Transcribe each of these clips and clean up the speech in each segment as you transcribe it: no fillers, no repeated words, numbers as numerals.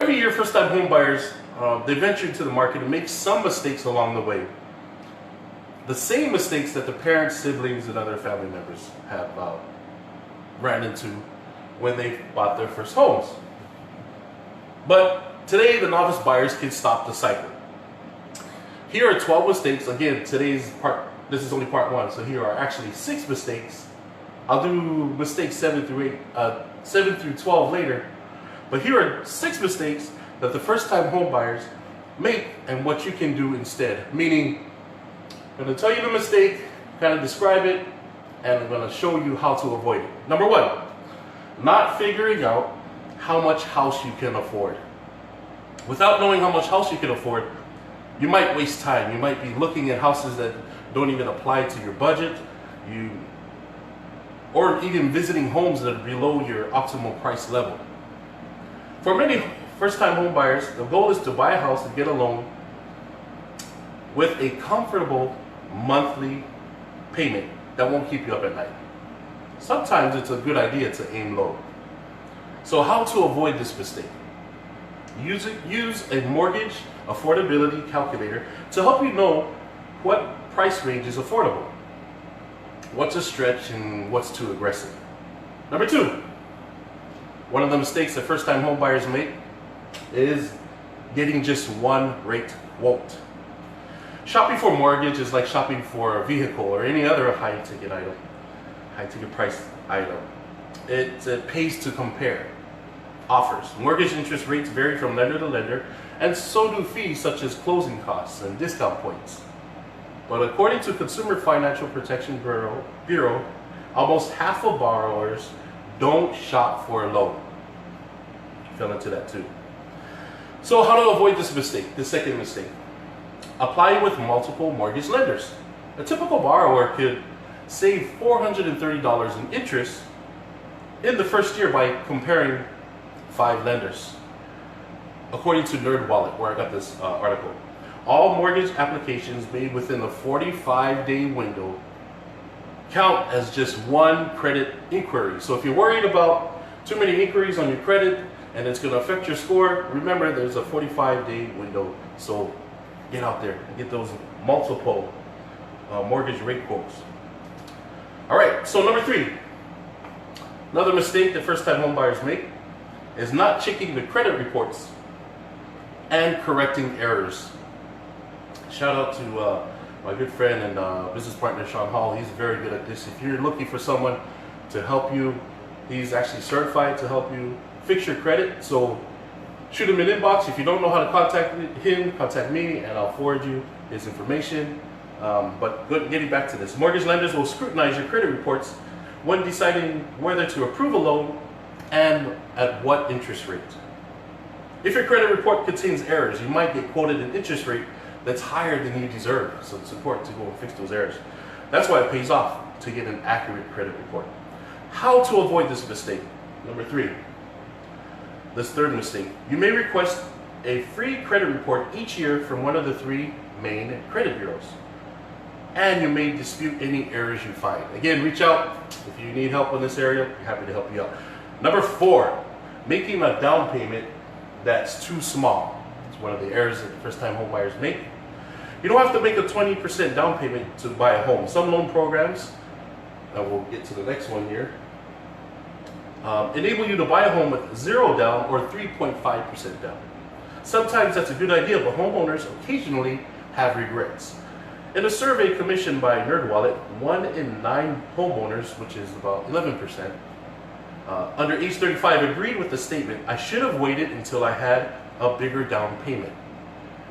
every year, first-time home buyers, they venture into the market and make some mistakes along the way. The same mistakes that the parents, siblings, and other family members have ran into when they bought their first homes. But today, the novice buyers can stop the cycle. Here are 12 mistakes. Again, this is only part 1, so here are actually 6 mistakes. I'll do mistakes 7 through 12 later. But here are 6 mistakes that the first-time home buyers make and what you can do instead. Meaning, I'm going to tell you the mistake, kind of describe it, and I'm going to show you how to avoid it. Number 1, not figuring out how much house you can afford. Without knowing how much house you can afford, you might waste time. You might be looking at houses that don't even apply to your budget, or even visiting homes that are below your optimal price level. For many first-time home buyers, the goal is to buy a house and get a loan with a comfortable monthly payment that won't keep you up at night. Sometimes it's a good idea to aim low. So how to avoid this mistake? Use a mortgage affordability calculator to help you know what price range is affordable, what's a stretch and what's too aggressive. Number 2, one of the mistakes that first-time home buyers make is getting just one rate quote. Shopping for mortgage is like shopping for a vehicle or any other high-ticket price item. It pays to compare offers. Mortgage interest rates vary from lender to lender, and so do fees such as closing costs and discount points. But according to Consumer Financial Protection Bureau, almost half of borrowers don't shop for a loan. Fell into that too. So how to avoid this mistake, the second mistake? Apply with multiple mortgage lenders. A typical borrower could save $430 in interest in the first year by comparing 5 lenders. According to NerdWallet, where I got this article, all mortgage applications made within the 45-day window count as just one credit inquiry. So if you're worried about too many inquiries on your credit and it's going to affect your score, remember there's a 45-day window. So get out there and get those multiple mortgage rate quotes. All right, so number 3, another mistake that first-time home buyers make is not checking the credit reports and correcting errors. Shout out to my good friend and business partner Sean Hall. He's very good at this. If you're looking for someone to help you, he's actually certified to help you fix your credit. So shoot him an inbox. If you don't know how to contact him, contact me and I'll forward you his information. But getting back to this, mortgage lenders will scrutinize your credit reports when deciding whether to approve a loan and at what interest rate. If your credit report contains errors, you might get quoted an interest rate that's higher than you deserve. So it's important to go and fix those errors. That's why it pays off to get an accurate credit report. How to avoid this mistake? Number 3, this third mistake. You may request a free credit report each year from one of the 3 main credit bureaus. And you may dispute any errors you find. Again, reach out if you need help in this area. We're happy to help you out. Number 4, making a down payment that's too small. It's one of the errors that first-time home buyers make. You don't have to make a 20% down payment to buy a home. Some loan programs, and we'll get to the next one here, enable you to buy a home with 0 down or 3.5% down. Sometimes that's a good idea, but homeowners occasionally have regrets. In a survey commissioned by NerdWallet, 1 in 9 homeowners, which is about 11%, under age 35 agreed with the statement, "I should have waited until I had a bigger down payment."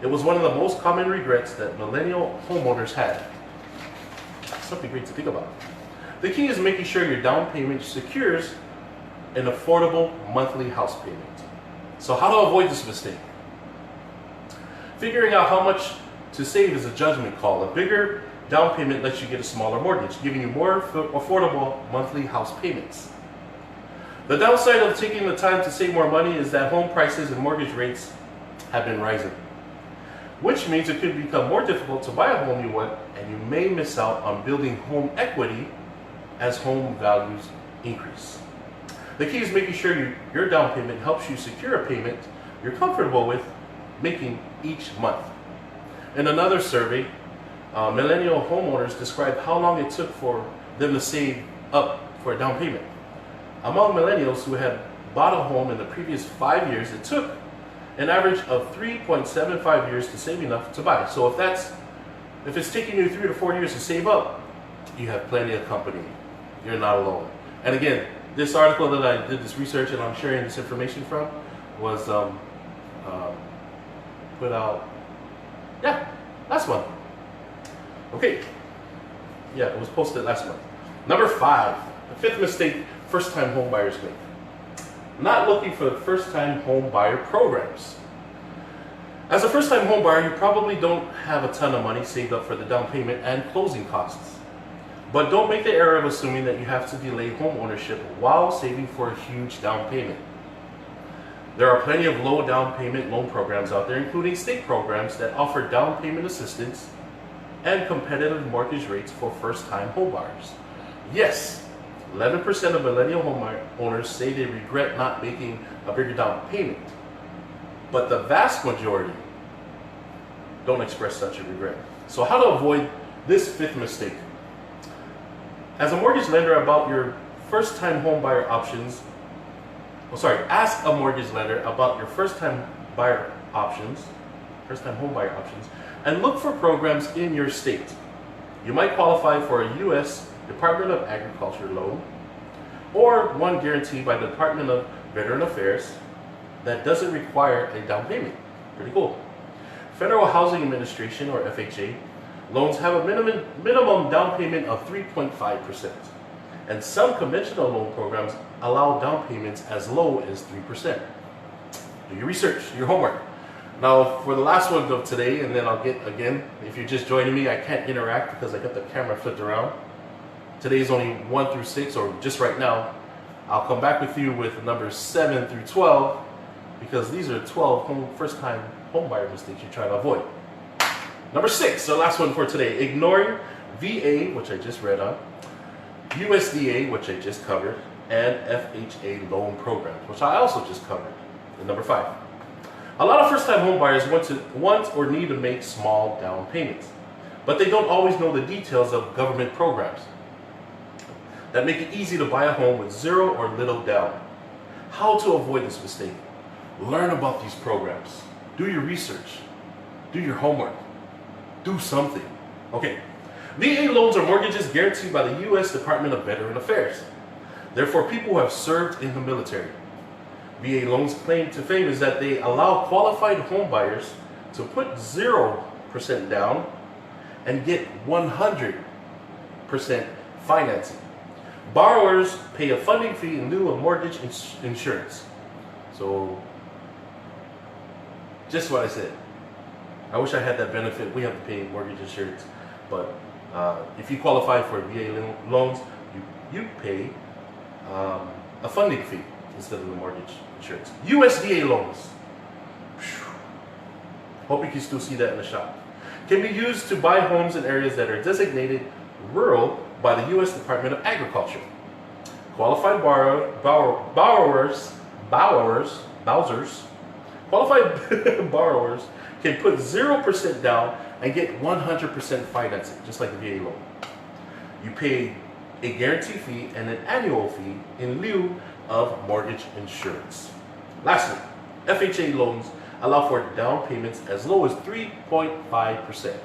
It was one of the most common regrets that millennial homeowners had. Something great to think about. The key is making sure your down payment secures an affordable monthly house payment. So how to avoid this mistake? Figuring out how much to save is a judgment call. A bigger down payment lets you get a smaller mortgage, giving you more affordable monthly house payments. The downside of taking the time to save more money is that home prices and mortgage rates have been rising, which means it could become more difficult to buy a home you want, and you may miss out on building home equity as home values increase. The key is making sure your down payment helps you secure a payment you're comfortable with making each month. In another survey, millennial homeowners described how long it took for them to save up for a down payment. Among millennials who had bought a home in the previous 5 years, it took an average of 3.75 years to save enough to buy. So if it's taking you 3 to 4 years to save up, you have plenty of company. You're not alone. And again, this article that I did this research and I'm sharing this information from was put out, last month. Okay, yeah, it was posted last month. Number 5, the 5th mistake first-time home buyers make. Not looking for the first-time home buyer programs. As a first-time home buyer, you probably don't have a ton of money saved up for the down payment and closing costs. But don't make the error of assuming that you have to delay home ownership while saving for a huge down payment. There are plenty of low down payment loan programs out there, including state programs that offer down payment assistance and competitive mortgage rates for first-time home buyers. Yes, 11% of millennial homeowners say they regret not making a bigger down payment, but the vast majority don't express such a regret. So how to avoid this 5th mistake? As a mortgage lender about your first-time home buyer options, ask a mortgage lender about your first-time home buyer options, and look for programs in your state. You might qualify for a U.S. Department of Agriculture loan, or one guaranteed by the Department of Veteran Affairs that doesn't require a down payment. Pretty cool. Federal Housing Administration, or FHA, loans have a minimum down payment of 3.5%, and some conventional loan programs allow down payments as low as 3%. Do your research, do your homework. Now, for the last one of today, and then I'll get, again, if you're just joining me, I can't interact because I got the camera flipped around. Today is only 1 through 6, or just right now. I'll come back with you with numbers 7 through 12, because these are 12 first-time home buyer mistakes you try to avoid. Number 6, the last one for today, ignoring VA, which I just read on, USDA, which I just covered, and FHA loan programs, which I also just covered. And number 5, a lot of first-time home buyers want or need to make small down payments, but they don't always know the details of government programs that make it easy to buy a home with zero or little down. How to avoid this mistake? Learn about these programs. Do your research. Do your homework. Do something. Okay. VA loans are mortgages guaranteed by the U.S. Department of Veteran Affairs. They're for people who have served in the military. VA loans' claim to fame is that they allow qualified home buyers to put 0% down and get 100% financing. Borrowers pay a funding fee in lieu of mortgage insurance. So, just what I said. I wish I had that benefit. We have to pay mortgage insurance, but if you qualify for VA loans, you pay a funding fee instead of the mortgage insurance. USDA loans. Hope you can still see that in the shop. Can be used to buy homes in areas that are designated rural by the U.S. Department of Agriculture. Qualified qualified borrowers can put 0% down and get 100% financing, just like the VA loan. You pay a guarantee fee and an annual fee in lieu of mortgage insurance. Lastly, FHA loans allow for down payments as low as 3.5%.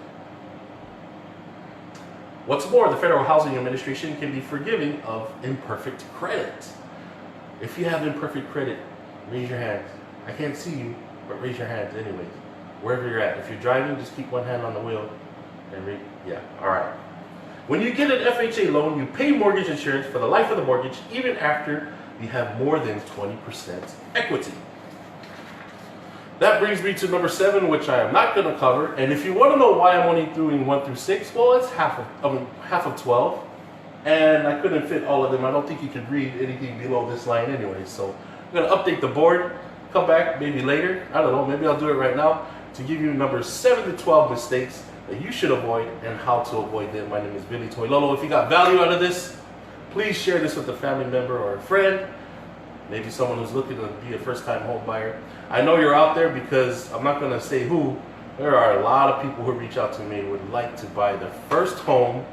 What's more, the Federal Housing Administration can be forgiving of imperfect credit. If you have imperfect credit, raise your hands. I can't see you, but raise your hands anyways. Wherever you're at. If you're driving, just keep one hand on the wheel and all right. When you get an FHA loan, you pay mortgage insurance for the life of the mortgage, even after you have more than 20% equity. That brings me to number 7, which I am not going to cover. And if you want to know why I'm only doing 1 through 6, well, it's half of 12, and I couldn't fit all of them. I don't think you could read anything below this line anyway. So I'm going to update the board, come back maybe later. I don't know. Maybe I'll do it right now to give you numbers 7 to 12 mistakes that you should avoid and how to avoid them. My name is Billy Toilolo. If you got value out of this, please share this with a family member or a friend. maybe someone who's looking to be a first-time home buyer. I know you're out there because I'm not going to say who. There are a lot of people who reach out to me would like to buy their first home,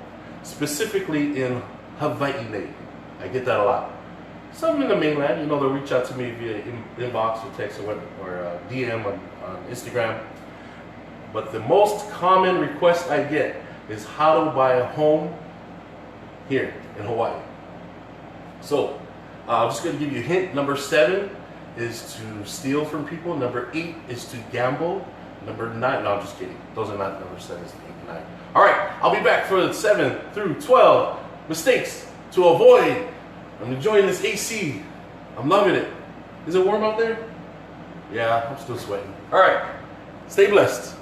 specifically in Hawaii. I get that a lot. Some in the mainland, you know, they'll reach out to me via inbox or text or DM on Instagram. But the most common request I get is how to buy a home here in Hawaii. So I'm just going to give you a hint. Number 7 is to steal from people. Number 8 is to gamble. Number 9, no, I'm just kidding. Those are not number 7, 8, and 9. All right, I'll be back for the 7 through 12 mistakes to avoid. I'm enjoying this AC. I'm loving it. Is it warm out there? Yeah, I'm still sweating. All right, stay blessed.